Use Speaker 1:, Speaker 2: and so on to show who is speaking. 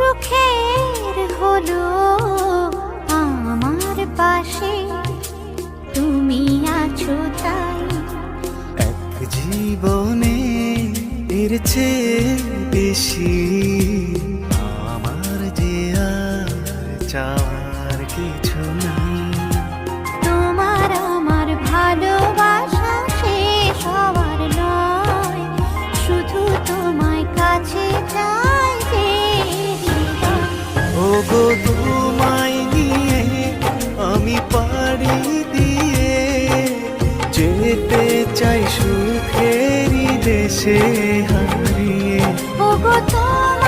Speaker 1: সুখের হলো আমার পাশে তুমি আছো তাই।
Speaker 2: এক জীবনে এর চেয়ে বেশি আমার যে আর চাওয়ার কিছু নাই।
Speaker 1: তোমার আমার ভালোবাসা শেষ হওয়ার নয়, শুধু তোমায় কাছে চাই যে হৃদয়।
Speaker 2: ওগো তোমায় নিয়ে আমি পাড়ি দিয়ে যেতে চাই সুখেরই দেশে হারিয়ে।
Speaker 1: ওগো তোমার